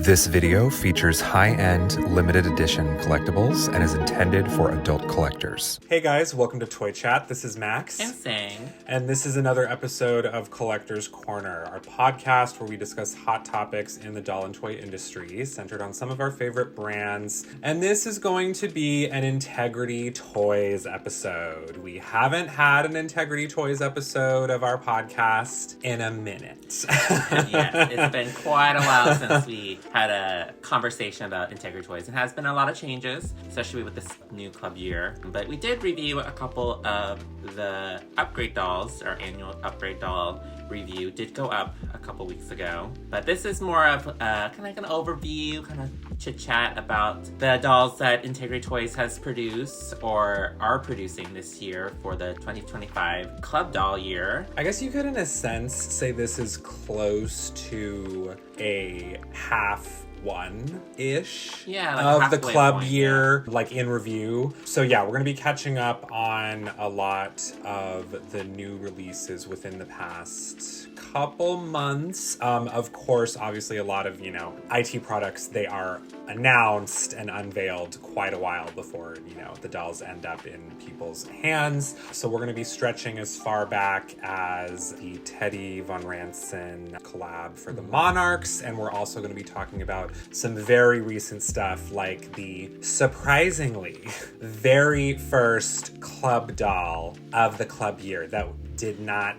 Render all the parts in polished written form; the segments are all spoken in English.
This video features high-end limited edition collectibles and is intended for adult collectors. Hey guys, welcome to Toy Chat. This is Max. And Sang. And this is another episode of Collector's Corner, our podcast where we discuss hot topics in the doll and toy industry, centered on some of our favorite brands. And this is going to be an Integrity Toys episode. We haven't had an Integrity Toys episode of our podcast in a minute. Yes, it's been quite a while since we had a conversation about Integrity Toys. It has been a lot of changes, especially with this new club year. But we did review a couple of the upgrade dolls. Our annual upgrade doll review did go up a couple weeks ago. But this is more of kind of like an overview, kind of chit-chat about the dolls that Integrity Toys has produced or are producing this year for the 2025 club doll year. I guess you could, in a sense, say this is close to a half one-ish of the club year, like in review. So yeah, we're going to be catching up on a lot of the new releases within the past couple months. Of course, obviously a lot of, IT products, they are announced and unveiled quite a while before, the dolls end up in people's hands. So we're going to be stretching as far back as the Teddy Von Ranson collab for the Monarchs. And we're also going to be talking about some very recent stuff like the surprisingly very first club doll of the club year that did not...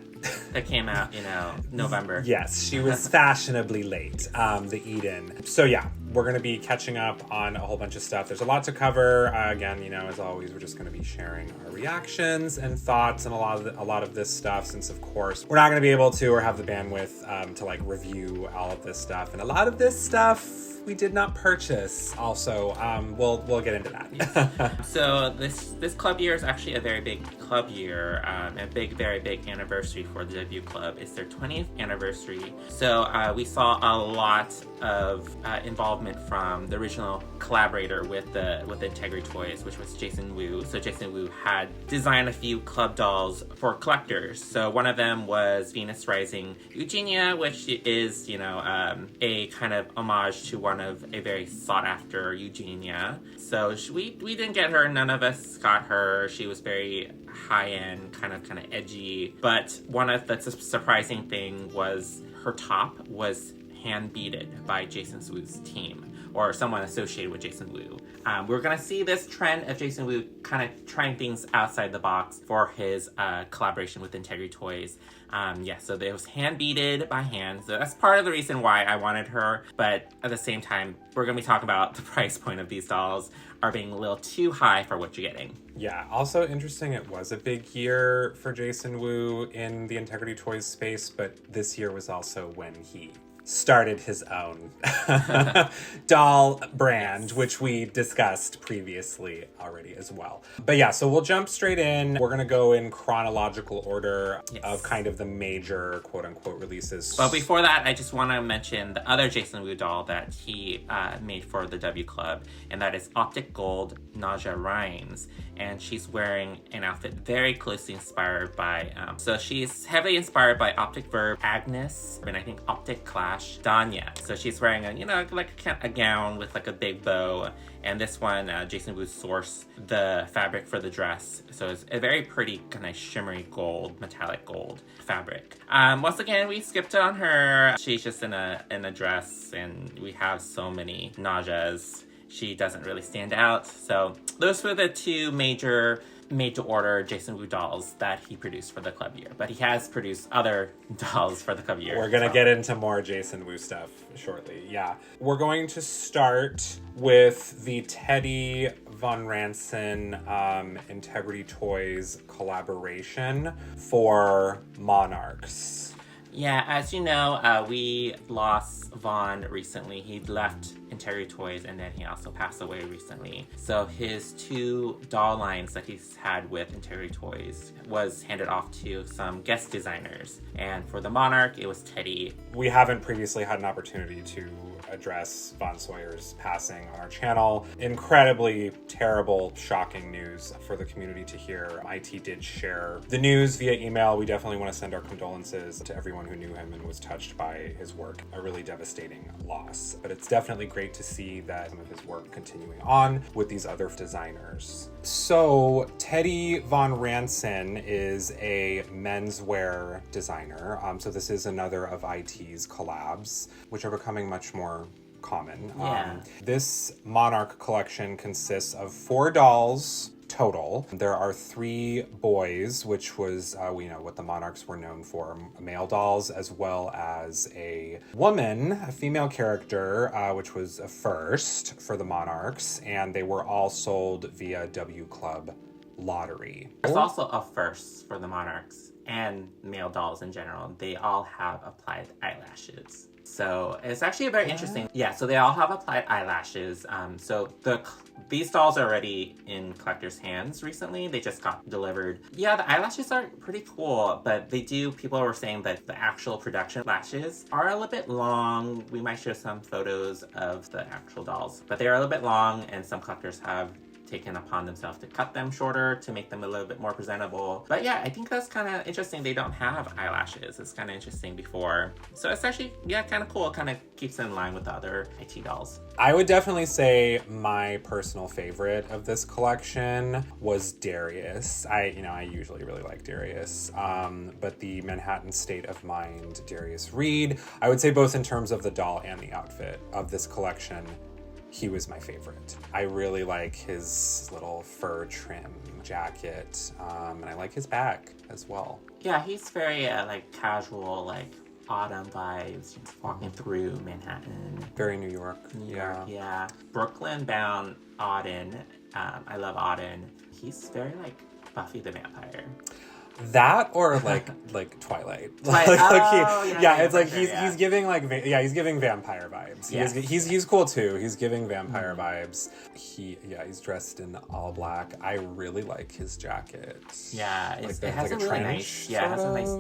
That came out, November. Yes, she was fashionably late, the Eden. So yeah, we're going to be catching up on a whole bunch of stuff. There's a lot to cover. Again, as always, we're just going to be sharing our reactions and thoughts and a lot of this stuff, since of course we're not going to be able to or have the bandwidth to review all of this stuff. And a lot of this stuff we did not purchase. Also, we'll get into that. So this club year is actually a very big club year, a very big anniversary for the debut club. It's their 20th anniversary. So we saw a lot of involvement from the original collaborator with Integrity Toys, which was Jason Wu. So Jason Wu had designed a few club dolls for collectors. So one of them was Venus Rising Eugenia, which is, a kind of homage to one of a very sought after Eugenia. So we didn't get her. None of us got her. She was very high end, kind of edgy. But one of the surprising thing was her top was hand beaded by Jason Wu's team, or someone associated with Jason Wu. We're going to see this trend of Jason Wu kind of trying things outside the box for his collaboration with Integrity Toys. So it was hand beaded by hand. So that's part of the reason why I wanted her. But at the same time, we're going to be talking about the price point of these dolls are being a little too high for what you're getting. Yeah, also interesting, it was a big year for Jason Wu in the Integrity Toys space, but this year was also when he started his own doll brand, yes, which we discussed previously already as well. But yeah, so we'll jump straight in. We're going to go in chronological order, yes, of kind of the major quote-unquote releases. But before that, I just want to mention the other Jason Wu doll that he made for the W Club, and that is Optic Gold Naja Rhymes. And she's wearing an outfit very closely inspired by, so she's heavily inspired by Optic Verb Agnes, and I think Optic Clash Danya. So she's wearing a gown with a big bow. And this one, Jason Wu sourced the fabric for the dress. So it's a very pretty kind of shimmery gold, metallic gold fabric. Once again, we skipped on her. She's just in a dress, and we have so many Najas. She doesn't really stand out. So those were the two major made-to-order Jason Wu dolls that he produced for the club year. But he has produced other dolls for the club year. We're going to get into more Jason Wu stuff shortly. Yeah. We're going to start with the Teddy Von Ranson Integrity Toys collaboration for Monarchs. Yeah, as you know, we lost Vaughn recently. He left Integrity Toys, and then he also passed away recently. So his two doll lines that he's had with Integrity Toys was handed off to some guest designers. And for the Monarch, it was Teddy. We haven't previously had an opportunity to address Von Sawyer's passing on our channel. Incredibly terrible, shocking news for the community to hear. IT did share the news via email. We definitely want to send our condolences to everyone who knew him and was touched by his work. A really devastating loss. But it's definitely great to see that some of his work continuing on with these other designers. So Teddy Von Ranson is a menswear designer. So this is another of IT's collabs, which are becoming much more common. Yeah. This Monarch collection consists of 4 dolls total. There are 3 boys, which was, we know what the Monarchs were known for, male dolls, as well as a woman, a female character, which was a first for the Monarchs, and they were all sold via W Club lottery. There's also a first for the Monarchs and male dolls in general. They all have applied eyelashes. So it's actually very interesting. Yeah, so they all have applied eyelashes. So these dolls are already in collectors' hands recently. They just got delivered. Yeah, the eyelashes are pretty cool, but people were saying that the actual production lashes are a little bit long. We might show some photos of the actual dolls, but they're a little bit long, and some collectors have taken upon themselves to cut them shorter to make them a little bit more presentable. But yeah, I think that's kind of interesting. They don't have eyelashes. It's kind of interesting before. So it's actually, yeah, kind of cool. Kind of keeps it in line with the other IT dolls. I would definitely say my personal favorite of this collection was Darius. I usually really like Darius. But the Manhattan State of Mind Darius Reed, I would say both in terms of the doll and the outfit of this collection, he was my favorite. I really like his little fur trim jacket, and I like his bag as well. Yeah, he's very casual, autumn vibes, walking through Manhattan. Very New York. New York, yeah. Brooklyn bound Auden. I love Auden. He's very Buffy the Vampire. That or like Twilight. He's giving he's giving vampire vibes. Yes. He's cool too. He's giving vampire vibes. He's dressed in all black. I really like his jacket. Yeah, it has a really nice. Yeah, it has a nice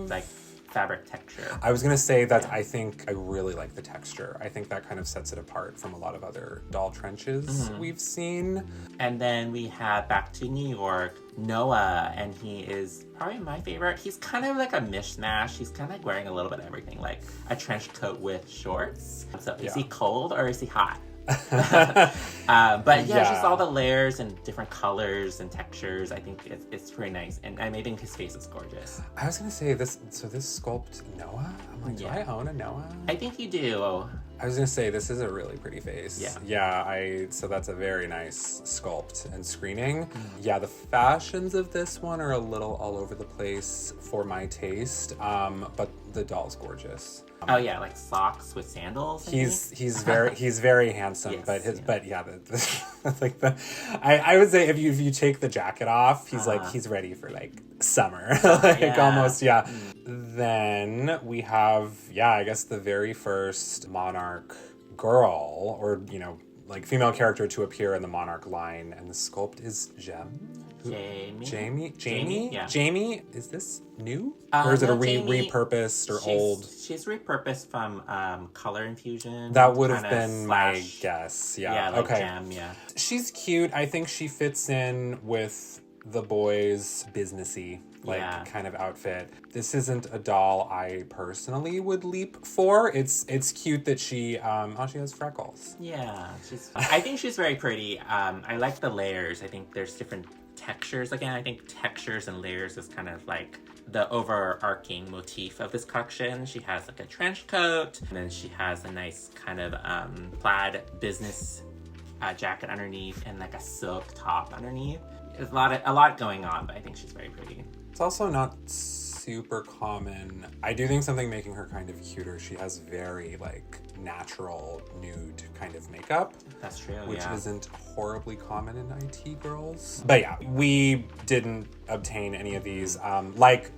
fabric texture. I was gonna say that I think I really like the texture. I think that kind of sets it apart from a lot of other doll trenches we've seen. And then we have back to New York, Noah, and he is probably my favorite. He's kind of like a mishmash. He's kind of wearing a little bit of everything, like a trench coat with shorts. So is he cold or is he hot? But just all the layers and different colors and textures. I think it's pretty nice, and I think his face is gorgeous. I was gonna say this. So this sculpt Noah. I'm like, do I own a Noah? I think you do. I was gonna say this is a really pretty face. So that's a very nice sculpt and screening. Yeah, the fashions of this one are a little all over the place for my taste, but the doll's gorgeous. Like socks with sandals. He's very handsome, I would say if you take the jacket off, he's ready for summer, almost. Then we have I guess the very first Monarch girl, or female character to appear in the Monarch line, and the sculpt is Jamie? Yeah. Jamie, is this new? Or is it a repurposed or old? She's repurposed from Color Infusion. That would have been my guess. Yeah. Okay. Gem, yeah. She's cute. I think she fits in with the boys' businessy kind of outfit. This isn't a doll I personally would leap for. It's cute that she has freckles. Yeah, I think she's very pretty. I like the layers. I think there's different textures. Again, I think textures and layers is kind of the overarching motif of this collection. She has a trench coat, and then she has a nice kind of plaid business jacket underneath, and a silk top underneath. There's a lot going on, but I think she's very pretty. It's also not super common. I do think something making her kind of cuter. She has very natural nude kind of makeup. That's true, which isn't horribly common in IT girls. But yeah, we didn't obtain any of these. Like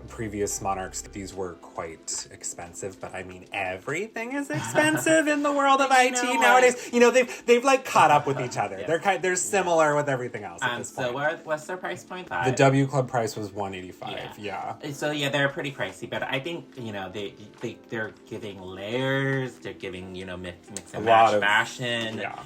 previous Monarchs, these were quite expensive, but I mean, everything is expensive in the world of IT nowadays. You know, they've like caught up with each other. Yeah. They're similer with everything else at this point. So what's their price point? The W Club price was $185. Yeah. So yeah, they're pretty pricey, but I think, you know, they're giving layers, they're giving, you know, mix and match fashion. Yeah.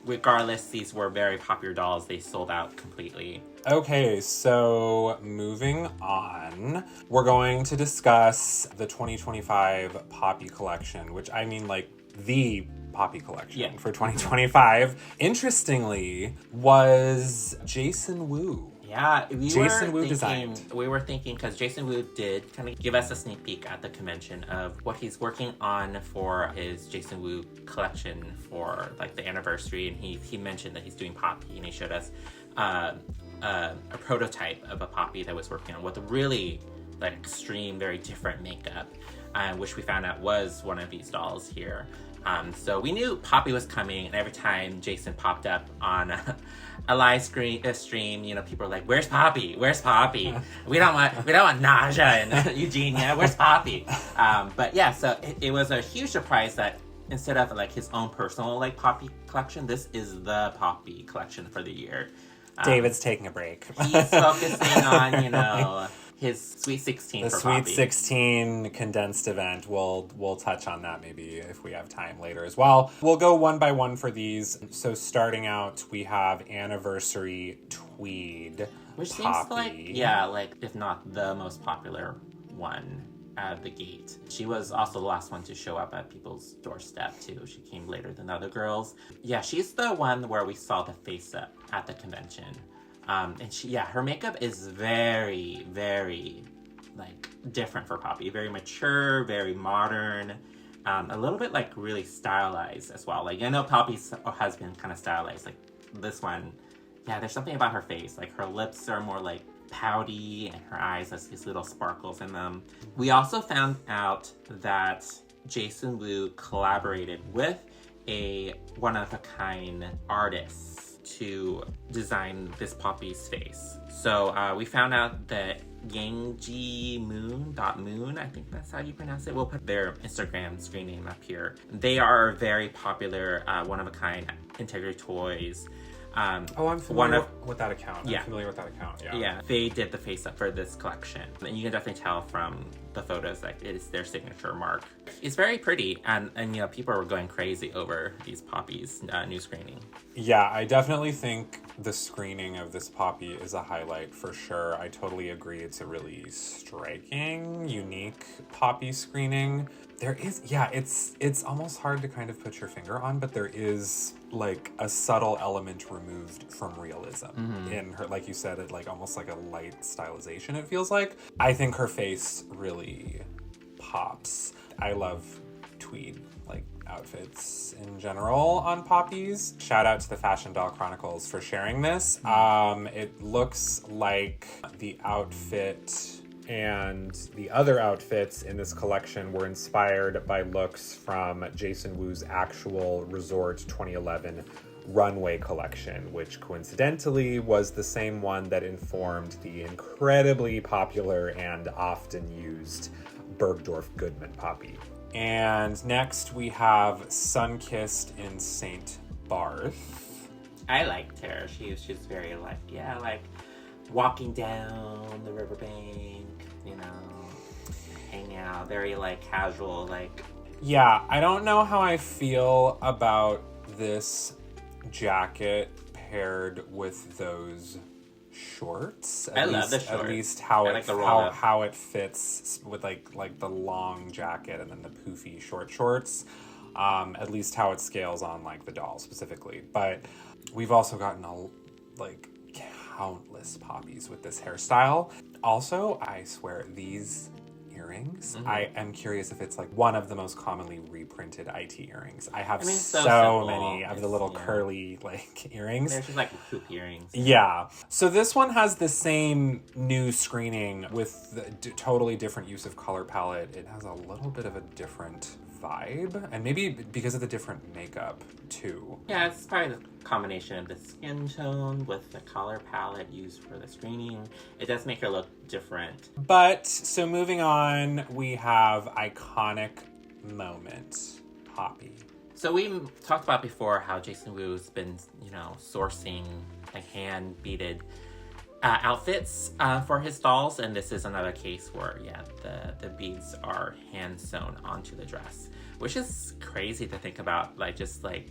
Regardless, these were very popular dolls. They sold out completely. Okay, so moving on, we're going to discuss the 2025 Poppy collection, which I mean like the Poppy collection for 2025. Interestingly, was Jason Wu. Yeah, we were thinking, because Jason Wu did kind of give us a sneak peek at the convention of what he's working on for his Jason Wu collection for like the anniversary, and he mentioned that he's doing Poppy, and he showed us a prototype of a Poppy that was working on with really like extreme, very different makeup, which we found out was one of these dolls here. So we knew Poppy was coming, and every time Jason popped up on a live stream, you know, people were like, "Where's Poppy? Where's Poppy? We don't want Naja and Eugenia. Where's Poppy?" But yeah, so it was a huge surprise that instead of like his own personal like Poppy collection, this is the Poppy collection for the year. David's taking a break. He's focusing on, you know, his Sweet 16 for Poppy. The Sweet 16 condensed event. We'll touch on that maybe if we have time later as well. We'll go one by one for these. So starting out, we have Anniversary Tweed Which Poppy. Seems like, if not the most popular one at the gate. She was also the last one to show up at people's doorstep too. She came later than the other girls. Yeah, she's the one where we saw the face up at the convention. And her makeup is very, very like different for Poppy. Very mature, very modern. A little bit like really stylized as well. Like I know Poppy's has been kind of stylized. Like this one, there's something about her face. Like her lips are more like pouty, and her eyes has these little sparkles in them. We also found out that Jason Wu collaborated with a one-of-a-kind artist to design this Poppy's face. So we found out that Yangji Moon, I think that's how you pronounce it. We'll put their Instagram screen name up here. They are very popular one-of-a-kind integrity toys. I'm familiar with that account. Yeah. I'm familiar with that account, Yeah, they did the face up for this collection. And you can definitely tell from the photos that it is their signature mark. It's very pretty, and you know, people were going crazy over these Poppies new screening. Yeah, I definitely think the screening of this Poppy is a highlight for sure. I totally agree. It's a really striking, unique Poppy screening. There is, it's almost hard to kind of put your finger on, but there is like a subtle element removed from realism in her, like you said, it like almost like a light stylization, it feels like. I think her face really pops. I love tweed like outfits in general on Poppies. Shout out to the Fashion Doll Chronicles for sharing this. It looks like the outfit and the other outfits in this collection were inspired by looks from Jason Wu's actual Resort 2011 runway collection, which coincidentally was the same one that informed the incredibly popular and often used Bergdorf Goodman Poppy. And next we have Sunkissed in St. Barth. I liked her. She's very like walking down the riverbank, you know, hanging out, very like casual, like. Yeah, I don't know how I feel about this jacket paired with those shorts. I love the shorts. At least how it fits with like the long jacket and then the poofy shorts. At least how it scales on like the doll specifically. But we've also gotten countless Poppies with this hairstyle. Also, I swear, these earrings, I am curious if it's like one of the most commonly reprinted IT earrings. I have so many of the little curly like earrings. They're just like hoop earrings. Yeah. So this one has the same new screening with the totally different use of color palette. It has a little bit of a different vibe. And maybe because of the different makeup, too. Yeah, it's probably the combination of the skin tone with the color palette used for the screening. It does make her look different. But, so moving on, we have iconic moment, Poppy. So we talked about before how Jason Wu's been, sourcing like hand-beaded outfits for his dolls, and this is another case where, the beads are hand-sewn onto the dress, which is crazy to think about, just the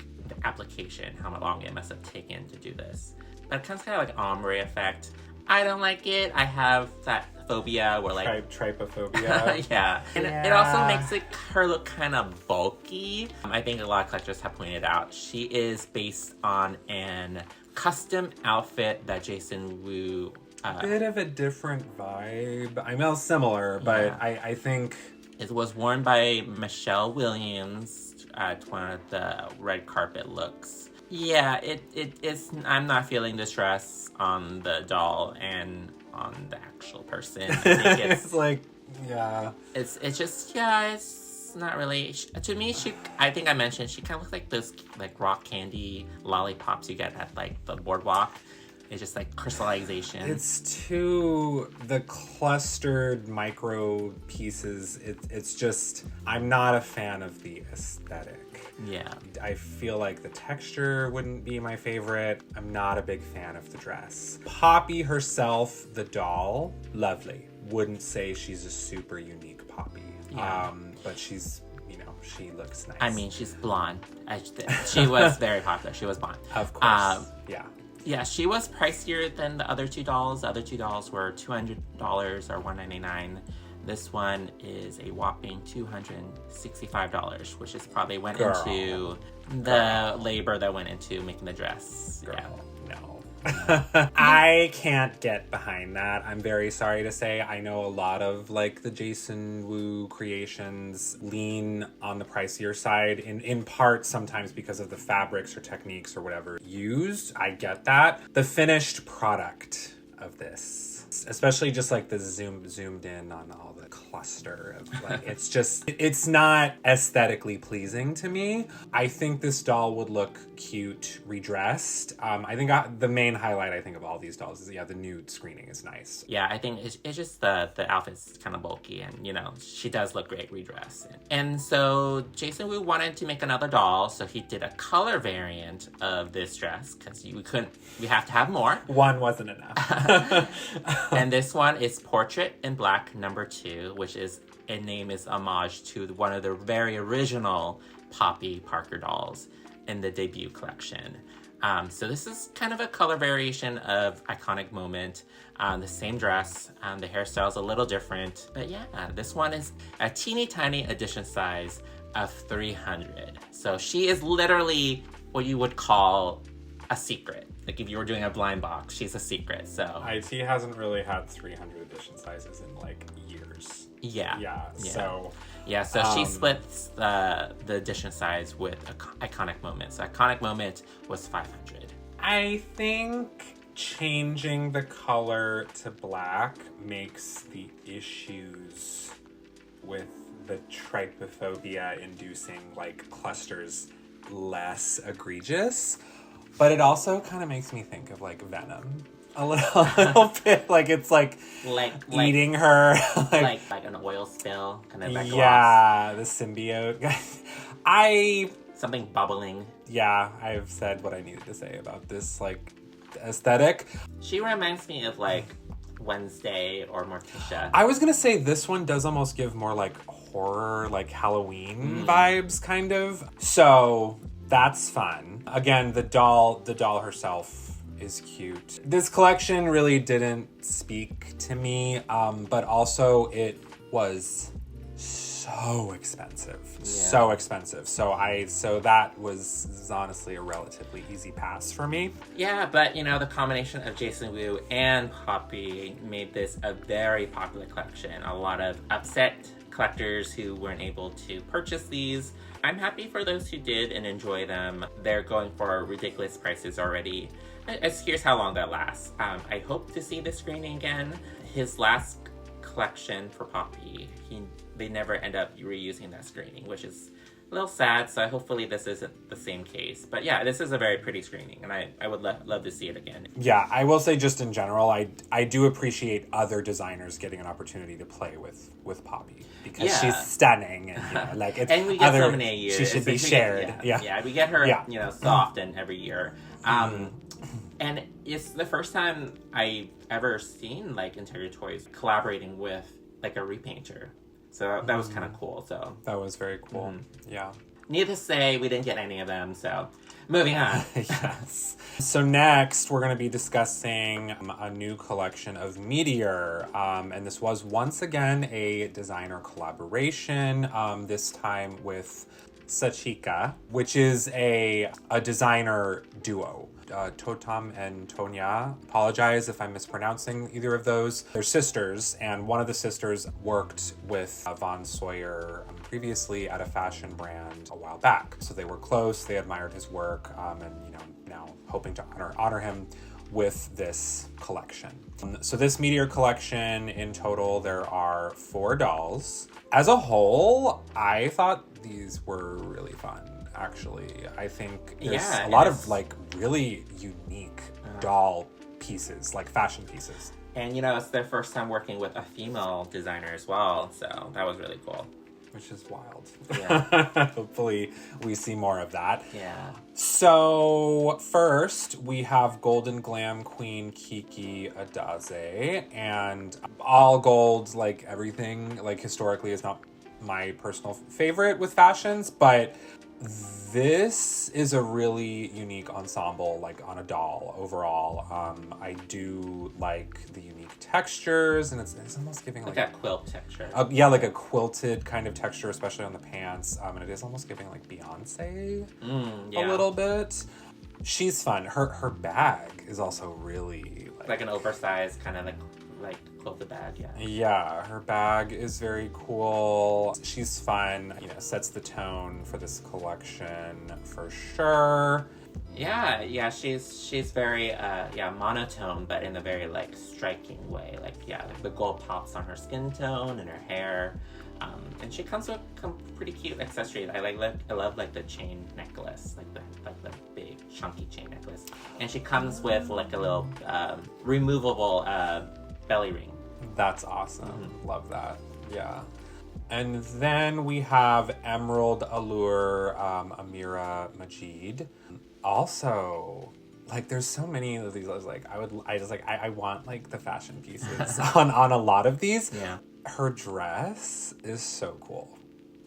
application, how long it must have taken to do this. But it kind of like ombre effect. I don't like it. I have that phobia where trypophobia. Yeah. And it also makes her look kind of bulky. I think a lot of collectors have pointed out she is based on an custom outfit that Jason Wu... a bit of a different vibe. I know similar, but I think... It was worn by Michelle Williams at one of the red carpet looks. Yeah, it's... I'm not feeling this dress on the doll and on the actual person. I think it's It's just, it's not really... To me, I think I mentioned, she kind of looks like those rock candy lollipops you get at the boardwalk. It's just crystallization. It's too... The clustered micro pieces, it's just... I'm not a fan of the aesthetic. Yeah. I feel like the texture wouldn't be my favorite. I'm not a big fan of the dress. Poppy herself, the doll, lovely. Wouldn't say she's a super unique Poppy. Yeah. But she's... she looks nice. I mean, she's blonde. She was very popular. She was blonde. Of course. Yeah. Yeah, she was pricier than the other two dolls. The other two dolls were $200 or $199. This one is a whopping $265, which is probably went into the labor that went into making the dress. Girl, no. I can't get behind that. I'm very sorry to say. I know a lot of the Jason Wu creations lean on the pricier side, in part sometimes because of the fabrics or techniques or whatever used. I get that. The finished product of this, especially just the zoomed in on all the cluster of it's not aesthetically pleasing to me. I think this doll would look cute redressed. I think the main highlight of all these dolls is the nude screening is nice. Yeah, I think it's just the outfit's kind of bulky, and she does look great redressed. And so Jason Wu wanted to make another doll, so he did a color variant of this dress because we have to have more. One wasn't enough. And this one is Portrait in Black #2, which is homage to one of the very original Poppy Parker dolls in the debut collection. So this is kind of a color variation of Iconic Moment. The same dress, the hairstyle's a little different, but this one is a teeny tiny edition size of 300. So she is literally what you would call a secret. If you were doing a blind box, she's a secret. So IT hasn't really had 300 edition sizes in years. Yeah. So she splits the edition size with Iconic Moment. So Iconic Moment was 500. I think changing the color to black makes the issues with the trypophobia inducing clusters less egregious. But it also kind of makes me think of Venom a little bit. It's eating her. like an oil spill, kind of the symbiote. Something bubbling. Yeah, I've said what I needed to say about this aesthetic. She reminds me of Wednesday or Morticia. I was gonna say this one does almost give more horror, Halloween vibes, kind of. So that's fun. Again, the doll herself is cute. This collection really didn't speak to me, but also it was so expensive. Yeah. So expensive. So that was honestly a relatively easy pass for me. Yeah, but the combination of Jason Wu and Poppy made this a very popular collection. A lot of upset collectors who weren't able to purchase these. I'm happy for those who did and enjoy them. They're going for ridiculous prices already. Here's how long that lasts. I hope to see the screening again. His last collection for Poppy, they never end up reusing that screening, which is A little sad, so hopefully this isn't the same case. But yeah, this is a very pretty screening, and I would love to see it again. Yeah, I will say just in general, I do appreciate other designers getting an opportunity to play with Poppy because she's stunning and like it's and we get so many years. She should be shared. Yeah, we get her so often every year. And it's the first time I ever seen like Interior Toys collaborating with like a repainter. So that was kind of cool. So that was very cool. Yeah. Needless to say, we didn't get any of them. So moving on. Yes. So next, we're going to be discussing a new collection of Meteor. And this was once again a designer collaboration. This time with Sachika, which is a designer duo. Totam and Tonya. Apologize if I'm mispronouncing either of those. They're sisters, and one of the sisters worked with Von Sawyer previously at a fashion brand a while back. So they were close, they admired his work, and now hoping to honor him with this collection. So this Meteor collection, in total, there are 4 dolls. As a whole, I thought these were really fun. Actually, I think there's a lot of like really unique doll pieces, like fashion pieces. And it's their first time working with a female designer as well, so that was really cool. Which is wild. Yeah. Hopefully we see more of that. Yeah. So first we have Golden Glam Queen Kiki Adaze, and all gold, like everything, like historically is not my personal favorite with fashions, but this is a really unique ensemble, like on a doll overall. I do like the unique textures, and it's almost giving like a quilt texture. Like a quilted kind of texture, especially on the pants. And it is almost giving like Beyonce a little bit. She's fun. Her bag is also really like an oversized kind of like quilted bag, Yeah, her bag is very cool. She's fun, sets the tone for this collection for sure. Yeah, she's very monotone, but in a very like striking way. Like the gold pops on her skin tone and her hair. And she comes with pretty cute accessories. I love like the chain necklace, like the big chunky chain necklace. And she comes with like a little removable belly ring. That's awesome. Love that. Yeah. And then we have Emerald Allure Amira Majid. Also, like there's so many of these. I want like the fashion pieces on a lot of these. Yeah. Her dress is so cool.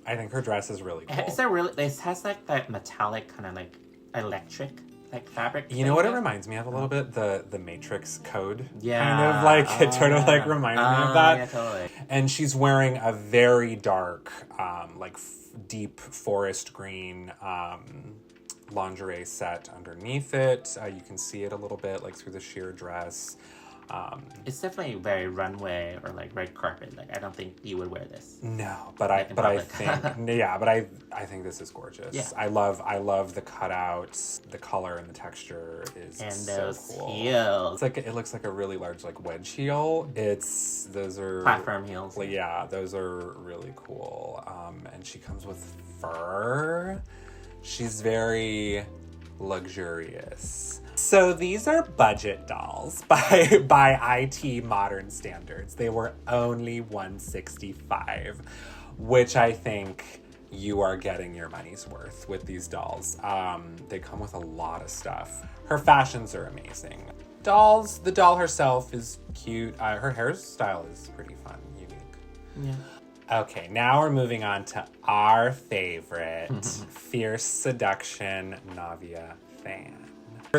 I think her dress is really cool. It has like that metallic kind of like electric like fabric. You know what it reminds me of a little bit? The Matrix code. Yeah. Kind of like, it sort of like reminded me of that. Yeah, totally. And she's wearing a very dark, deep forest green lingerie set underneath it. You can see it a little bit like through the sheer dress. It's definitely very runway or like red carpet. Like I don't think you would wear this. No, but I think this is gorgeous. Yeah. I love the cutouts, the color and the texture is and so those cool. heels. It looks like a really large like wedge heel. Those are platform heels. Yeah, those are really cool. And she comes with fur. She's very luxurious. So these are budget dolls by IT modern standards. They were only $165, which I think you are getting your money's worth with these dolls. They come with a lot of stuff. Her fashions are amazing. The doll herself is cute. Her hairstyle is pretty fun, unique. Yeah. Okay, now we're moving on to our favorite, Fierce Seduction Navia Fan.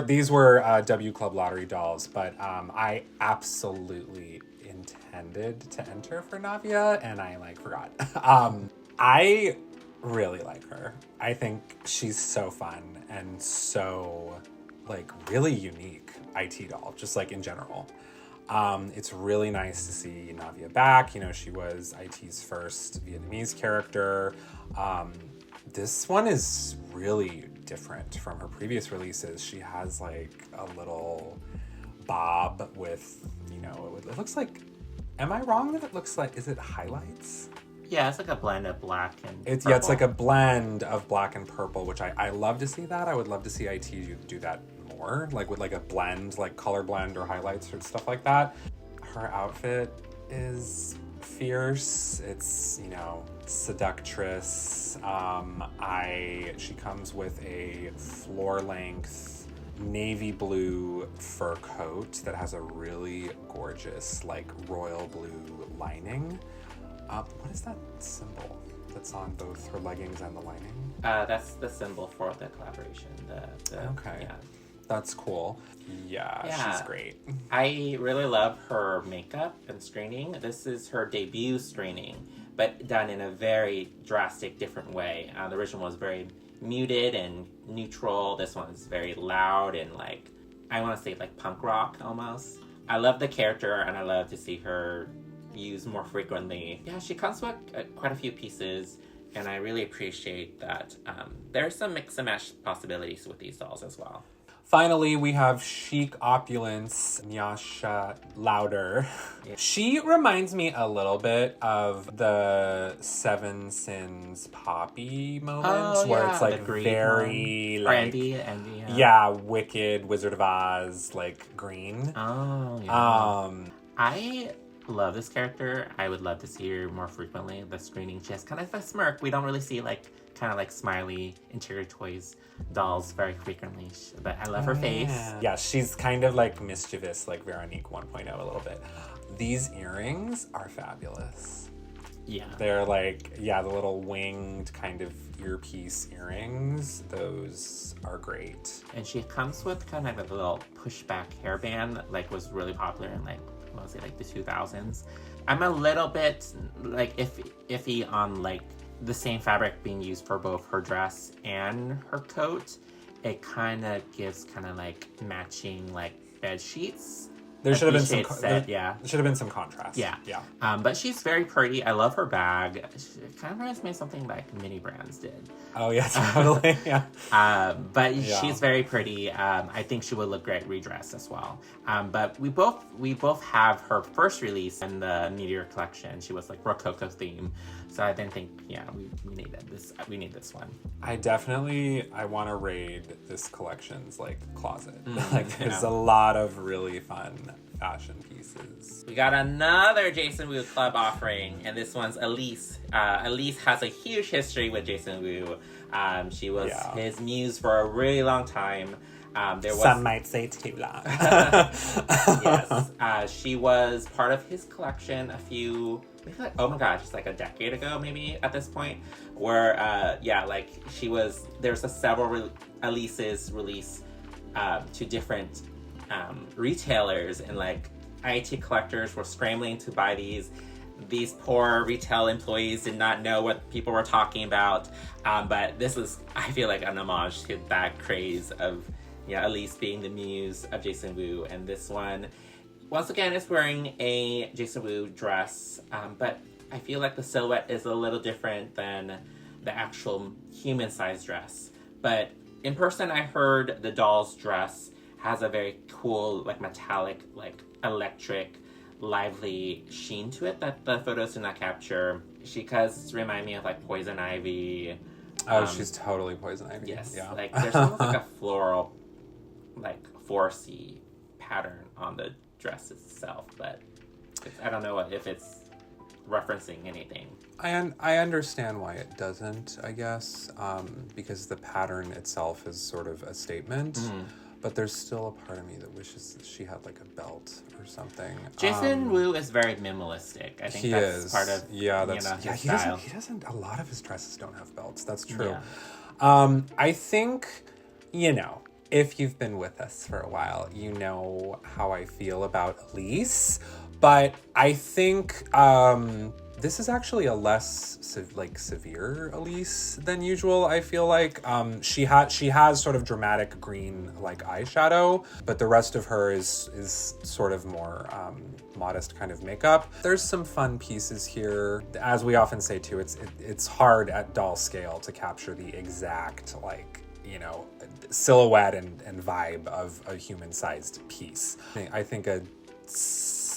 These were W Club Lottery dolls, but I absolutely intended to enter for Navia, and I forgot. I really like her. I think she's so fun and so really unique IT doll, just in general. It's really nice to see Navia back. She was IT's first Vietnamese character. This one is really different from her previous releases. She has a little bob with, it looks like, am I wrong that it looks like, is it highlights? Yeah, it's like a blend of black and purple. Yeah, it's like a blend of black and purple, which I love to see that. I would love to see IT do that more, like with like a blend, like color blend or highlights or stuff like that. Her outfit is fierce. It's, you know, seductress. She comes with a floor length navy blue fur coat that has a really gorgeous like royal blue lining. What is that symbol that's on both her leggings and the lining? That's the symbol for the collaboration. Okay. Yeah. That's cool. Yeah, she's great. I really love her makeup and screening. This is her debut screening, but done in a very drastic, different way. The original was very muted and neutral. This one is very loud and like, I want to say like punk rock almost. I love the character and I love to see her used more frequently. Yeah, she comes with quite a few pieces and I really appreciate that. There's some mix and match possibilities with these dolls as well. Finally, we have chic opulence, Nyasha Louder. Yeah. She reminds me a little bit of the Seven Sins Poppy moment, where it's like very like Andy, yeah, Wicked, Wizard of Oz, like green. Oh yeah. I love this character. I would love to see her more frequently. The screening, she has kind of a smirk. We don't really see like kind of like smiley interior toys dolls very frequently, but I love her face. Yeah, she's kind of like mischievous, like Veronique 1.0 a little bit. These earrings are fabulous. Yeah. They're like, yeah, the little winged kind of earpiece earrings. Those are great. And she comes with kind of a little pushback hairband, like was really popular in like, what was it, like the 2000s. I'm a little bit like iffy on like the same fabric being used for both her dress and her coat. It kind of gives kind of like matching like bed sheets. There should have been some contrast. Yeah. But she's very pretty. I love her bag. It kind of reminds me of something like Mini Brands did. Oh yeah, totally. Yeah. But she's very pretty. I think she would look great redressed as well. But we both have her first release in the Meteor collection. She was like Rococo theme. So I didn't think, we needed this. We need this one. I want to raid this collection's like closet. Like there's a lot of really fun fashion pieces. We got another Jason Wu club offering, and this one's Elise. Elise has a huge history with Jason Wu. She was his muse for a really long time. Some might say too long. Yes. She was part of his collection maybe like, oh my gosh, it's like a decade ago maybe at this point, where there's several Elise's release to different retailers, and like IT collectors were scrambling to buy these. These poor retail employees did not know what people were talking about, but this is, I feel like, an homage to that craze of Elise being the muse of Jason Wu. And this one, once again, is wearing a Jason Wu dress, but I feel like the silhouette is a little different than the actual human-sized dress. But in person, I heard the doll's dress has a very cool, like, metallic, like, electric, lively sheen to it that the photos did not capture. She does remind me of, like, Poison Ivy. She's totally Poison Ivy. Yes. Yeah. Like, there's almost like a floral, like, forcey pattern on the dress itself, but I don't know if it's referencing anything. I understand why it doesn't, I guess, because the pattern itself is sort of a statement. But there's still a part of me that wishes that she had like a belt or something. Jason Wu is very minimalistic. I think that's part of his style. He doesn't. A lot of his dresses don't have belts. That's true. Yeah. I think, if you've been with us for a while, you know how I feel about Elise. But I think this is actually a less severe Elise than usual. I feel like she has sort of dramatic green like eyeshadow, but the rest of her is sort of more modest kind of makeup. There's some fun pieces here. As we often say too, it's hard at doll scale to capture the exact silhouette and vibe of a human-sized piece. I think a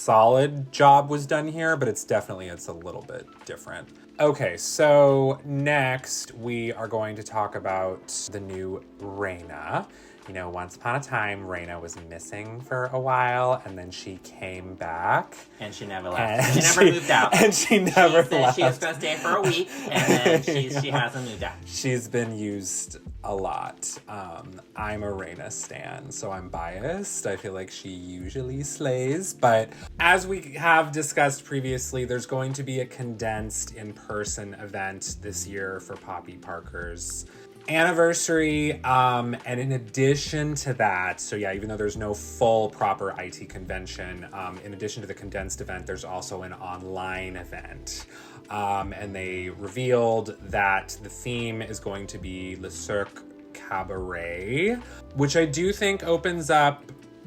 solid job was done here, but it's a little bit different. Okay, so next we are going to talk about the new Rayna. You know, once upon a time, Rayna was missing for a while, and then she came back. And she never left. She never moved out. And she never left. She was going to stay for a week, and then she hasn't moved out. She's been used a lot. I'm a Rayna stan, so I'm biased. I feel like she usually slays. But as we have discussed previously, there's going to be a condensed in-person event this year for Poppy Parker's anniversary, and in addition to that, so yeah, even though there's no full proper IT convention, in addition to the condensed event, there's also an online event, and they revealed that the theme is going to be Le Cirque Cabaret, which I do think opens up,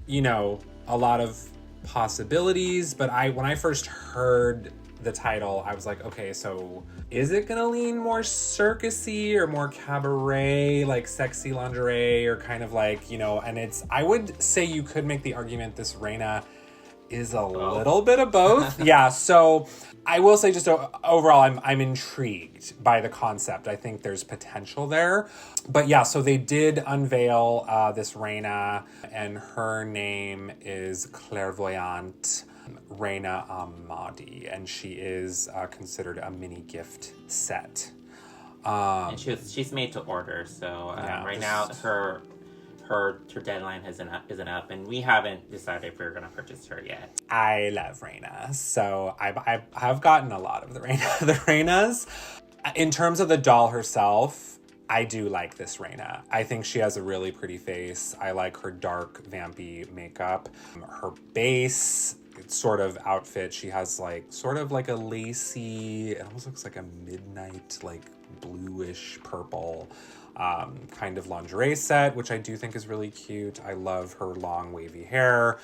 you know, a lot of possibilities. But when I first heard the title, I was like, okay, so is it gonna lean more circusy or more cabaret, like sexy lingerie, or kind of like, you know, and I would say you could make the argument this Rayna is a little bit of both. Yeah, so I will say just overall, I'm intrigued by the concept. I think there's potential there. But yeah, so they did unveil this Rayna, and her name is Clairvoyante Raina Amadi, and she is considered a mini gift set. And she's made to order, so right now her deadline isn't up, and we haven't decided if we're going to purchase her yet. I love Rayna, so I've gotten a lot of the Raynas. In terms of the doll herself, I do like this Rayna. I think she has a really pretty face. I like her dark, vampy makeup. Her base sort of outfit, she has like sort of like a lacy, it almost looks like a midnight, like bluish purple kind of lingerie set, which I do think is really cute. I love her long wavy hair.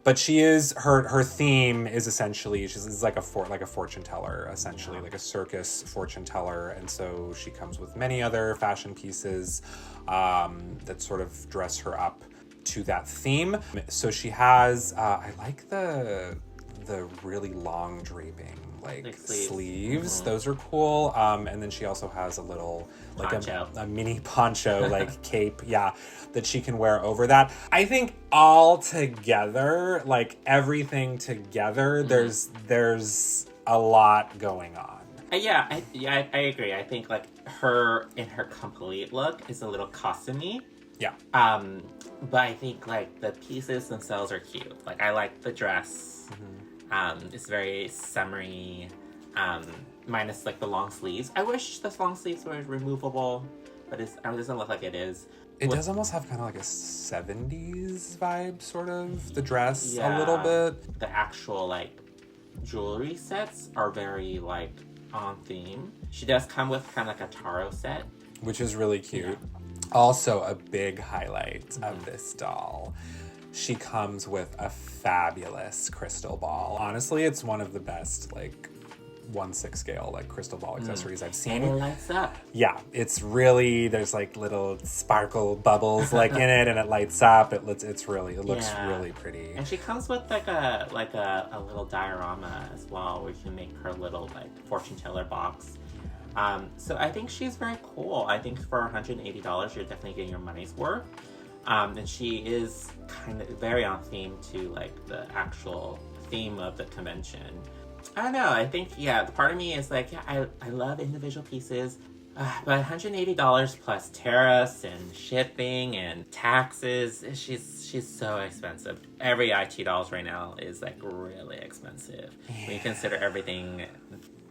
But she is, her theme is essentially, she's like a fortune teller, essentially, like a circus fortune teller. And so she comes with many other fashion pieces that sort of dress her up to that theme. So she has, I like the really long draping, like sleeves. Mm-hmm. Those are cool. And then she also has a little, like a mini poncho, like cape, that she can wear over that. I think all together, like everything together, there's a lot going on. I agree. I think like her in her complete look is a little costumey. Yeah. But I think like the pieces themselves are cute. Like I like the dress. Mm-hmm. It's very summery. Minus like the long sleeves. I wish the long sleeves were removable, but it doesn't look like it is. It does almost have kind of like a 70s vibe, sort of, the dress a little bit. The actual like jewelry sets are very like on theme. She does come with kind of like a taro set, which is really cute. Yeah. Also, a big highlight of this doll. She comes with a fabulous crystal ball. Honestly, it's one of the best, like, 1/6 scale, like, crystal ball accessories I've seen. And it lights up. Yeah, it's really, there's, like, little sparkle bubbles, like, in it, and it lights up. It looks really pretty. And she comes with, like a little diorama as well, where you can make her little, like, fortune teller box. So I think she's very cool. I think for $180, you're definitely getting your money's worth. And she is kind of very on theme to like the actual theme of the convention. I don't know. I think, part of me is like, I love individual pieces, but $180 plus tariffs and shipping and taxes, she's so expensive. Every IT dolls right now is like really expensive when you consider everything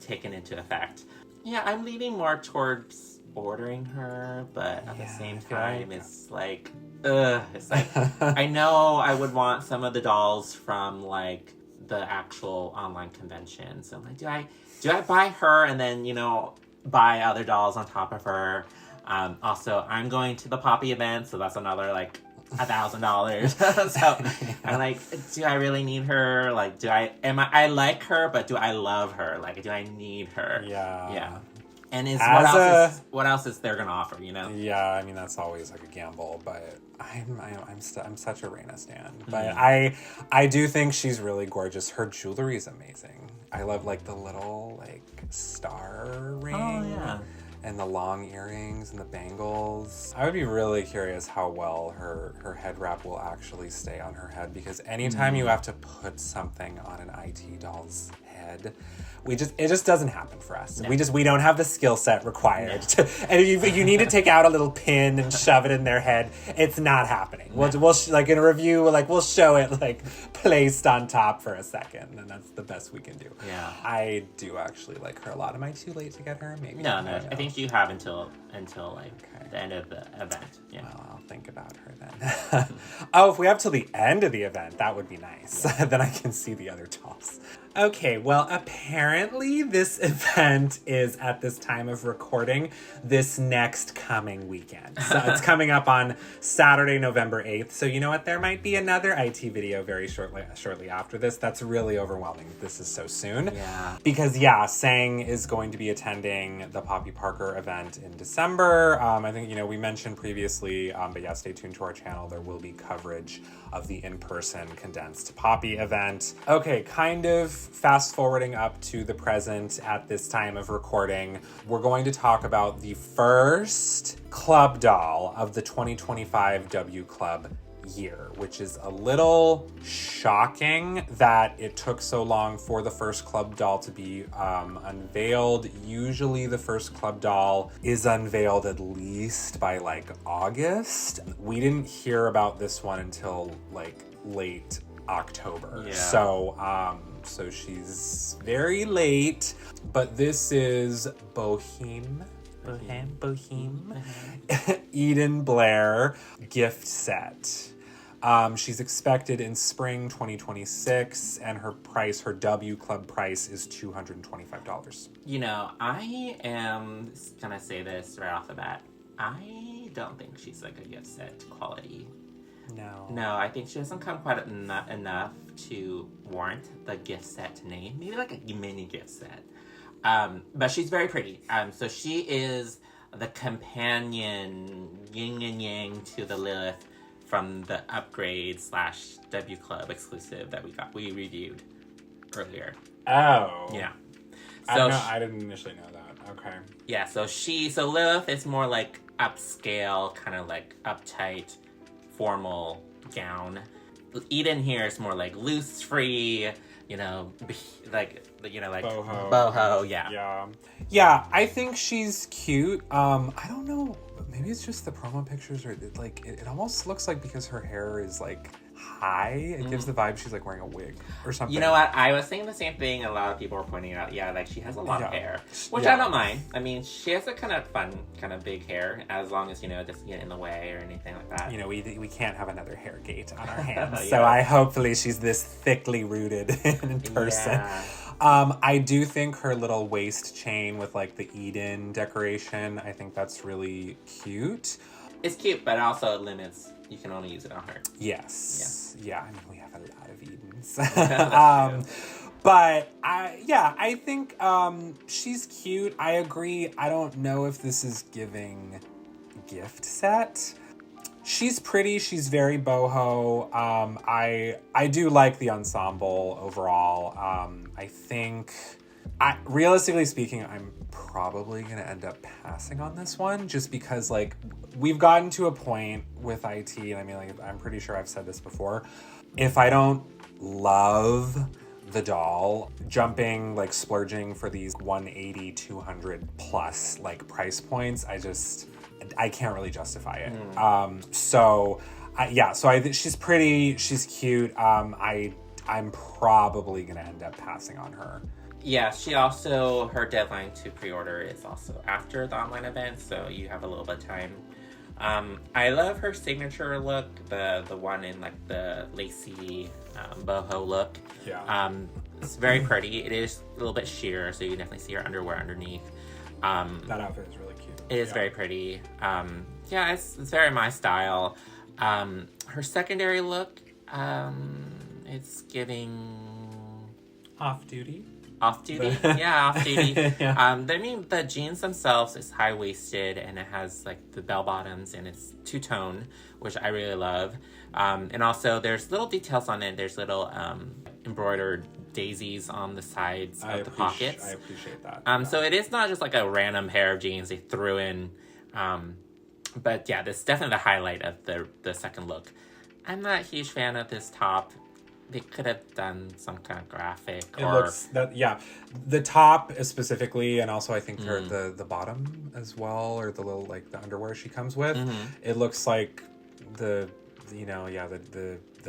taken into effect. Yeah, I'm leaning more towards ordering her, but at the same time, it's like, it's like, I know I would want some of the dolls from like the actual online convention. So I'm like, do I buy her and then, buy other dolls on top of her? Also, I'm going to the Poppy event, so that's another like $1,000. So I'm like, do I really need her? Like, I like her, but do I love her? Like, do I need her? Yeah. And what else is they're gonna offer, you know? Yeah, I mean that's always like a gamble, but I'm such a Rayna stan. But I do think she's really gorgeous. Her jewelry is amazing. I love like the little like star ring. Oh yeah. And the long earrings and the bangles. I would be really curious how well her head wrap will actually stay on her head, because anytime you have to put something on an IT doll's head, it just doesn't happen for us. No. We don't have the skill set required. No. And if you need to take out a little pin and shove it in their head, it's not happening. No. We'll like in a review, we'll show it like placed on top for a second, and that's the best we can do. Yeah, I do actually like her a lot. Am I too late to get her? Maybe. No. I think you have until like the end of the event. Yeah. Well, I'll think about her then. Oh, if we have till the end of the event, that would be nice. Yeah. Then I can see the other dolls. Okay, well, apparently this event is, at this time of recording, this next coming weekend. So it's coming up on Saturday, November 8th. So you know what? There might be another IT video very shortly after this. That's really overwhelming. This is so soon. Yeah. Because, Sang is going to be attending the Poppy Parker event in December. I think, we mentioned previously, but stay tuned to our channel. There will be coverage of the in-person condensed Poppy event. Okay, kind of fast forwarding up to the present at this time of recording, we're going to talk about the first club doll of the 2025 W Club year, which is a little shocking that it took so long for the first club doll to be unveiled. Usually the first club doll is unveiled at least by like August. We didn't hear about this one until like late October. Yeah. So she's very late, but this is Bohème Eden Blair gift set. She's expected in spring 2026, and her W Club price is $225. I am gonna say this right off the bat. I don't think she's like a gift set quality. No, I think she doesn't come quite enough to warrant the gift set name. Maybe like a mini gift set. But she's very pretty. So she is the companion yin and yang to the Lilith from the upgrade / W Club exclusive that we reviewed earlier. Oh. Yeah. So I didn't initially know that. Okay. Yeah, so Lilith is more like upscale, kind of like uptight, formal gown. Eden here is more like loose, free, like boho, yeah. I think she's cute. I don't know, maybe it's just the promo pictures, or it almost looks like because her hair is like high, it gives the vibe she's like wearing a wig or something. You know what? I was saying the same thing. A lot of people were pointing out, like she has a lot of hair, which I don't mind. I mean, she has a kind of fun, kind of big hair, as long as, it doesn't get in the way or anything like that. We can't have another hair gate on our hands. So hopefully she's this thickly rooted in person. Yeah. I do think her little waist chain with like the Eden decoration, I think that's really cute. It's cute, but also it limits. You can only use it on her. Yes. Yeah. I mean, we have a lot of Edens. But I think she's cute. I agree. I don't know if this is giving gift set. She's pretty. She's very boho. I do like the ensemble overall. I think, realistically speaking, I'm probably going to end up passing on this one, just because like we've gotten to a point with IT, and I mean, like, I'm pretty sure I've said this before. If I don't love the doll, splurging for these 180, 200 plus like price points, I can't really justify it. So I think she's pretty, she's cute. I'm probably gonna end up passing on her. Yeah, her deadline to pre-order is also after the online event, so you have a little bit of time. I love her signature look, the one in like the lacy boho look. Yeah. It's very pretty. It is a little bit sheer, so you can definitely see her underwear underneath. That outfit is really cute. It is very pretty. It's very my style. Her secondary look, it's giving off-duty. Off-duty? Yeah, off-duty. Yeah. I mean, the jeans themselves is high-waisted, and it has, like, the bell-bottoms, and it's two-tone, which I really love. And also, there's little details on it. There's little embroidered daisies on the sides of the pockets. I appreciate that. So it is not just, like, a random pair of jeans they threw in. But, yeah, this is definitely the highlight of the second look. I'm not a huge fan of this top. They could have done some kind of graphic. The top is specifically, and also I think the bottom as well, or the little like the underwear she comes with. It looks like the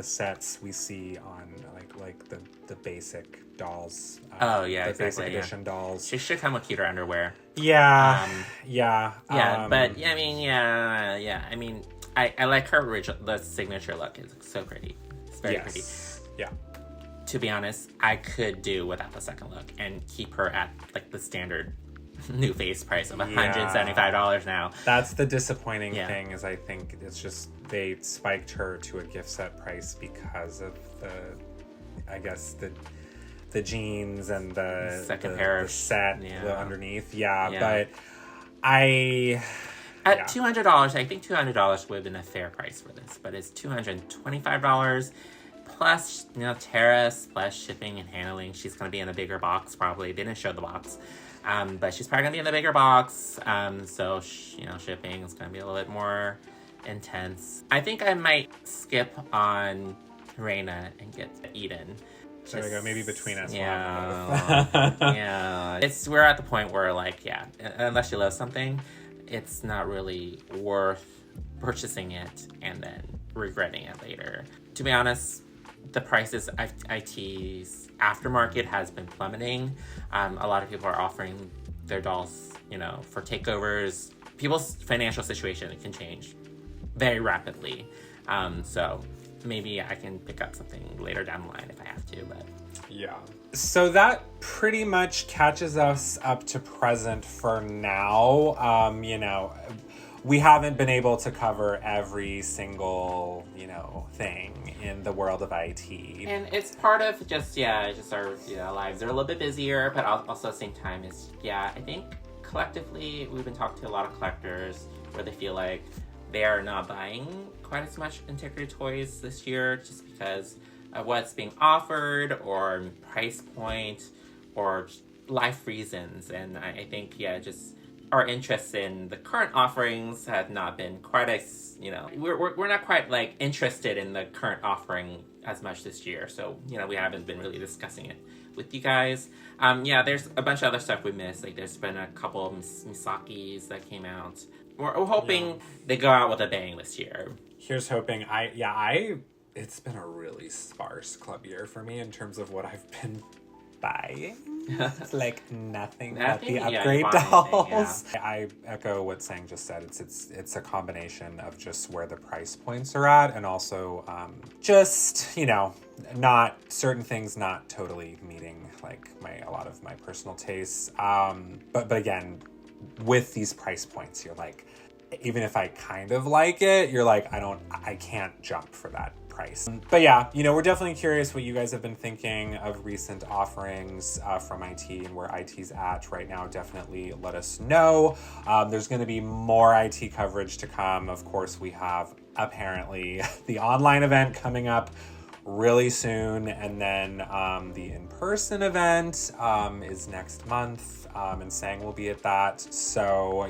sets we see on like the basic dolls. The basic edition dolls. She should come with cuter underwear. Yeah. But I mean, I like her the signature look. It's so pretty. It's very pretty. Yeah. To be honest, I could do without the second look and keep her at like the standard new face price of $175 now. That's the disappointing thing is I think it's just they spiked her to a gift set price because of the jeans and the second pair of set underneath. But at $200, I think $200 would have been a fair price for this, but it's $225 plus tariffs plus shipping and handling. She's going to be in a bigger box probably. They didn't show the box, but she's probably going to be in the bigger box. So shipping is going to be a little bit more intense. I think I might skip on Rayna and get Eden. There we go. Maybe between us. We're at the point where unless you love something, it's not really worth purchasing it and then regretting it later. To be honest, the prices of IT's aftermarket has been plummeting. A lot of people are offering their dolls, for takeovers. People's financial situation can change very rapidly. So maybe I can pick up something later down the line if I have to, but... Yeah. So that pretty much catches us up to present for now. We haven't been able to cover every single, thing in the world of IT. And it's part of just our lives are a little bit busier, but also at the same time I think collectively we've been talking to a lot of collectors where they feel like they are not buying quite as much integrated toys this year just because of what's being offered or price point or life reasons. And I think, just our interest in the current offerings have not been quite as, we're not quite interested in the current offering as much this year. So, we haven't been really discussing it with you guys. There's a bunch of other stuff we missed. There's been a couple of Misakis that came out. We're hoping they go out with a bang this year. Here's hoping. It's been a really sparse club year for me in terms of what I've been buying. It's nothing but the upgrade dolls. I echo what Sang just said. It's a combination of just where the price points are at and also not certain things not totally meeting a lot of my personal tastes. But again, with these price points, you're even if I kind of like it, you're I can't jump for that price. But we're definitely curious what you guys have been thinking of recent offerings from IT and where IT's at right now. Definitely let us know. There's going to be more IT coverage to come. Of course, we have apparently the online event coming up really soon, and then the in-person event is next month, and Sang will be at that. So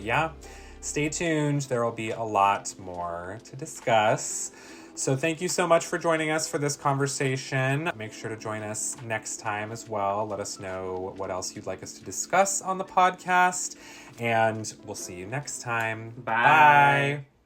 stay tuned. There will be a lot more to discuss. So thank you so much for joining us for this conversation. Make sure to join us next time as well. Let us know what else you'd like us to discuss on the podcast, and we'll see you next time. Bye.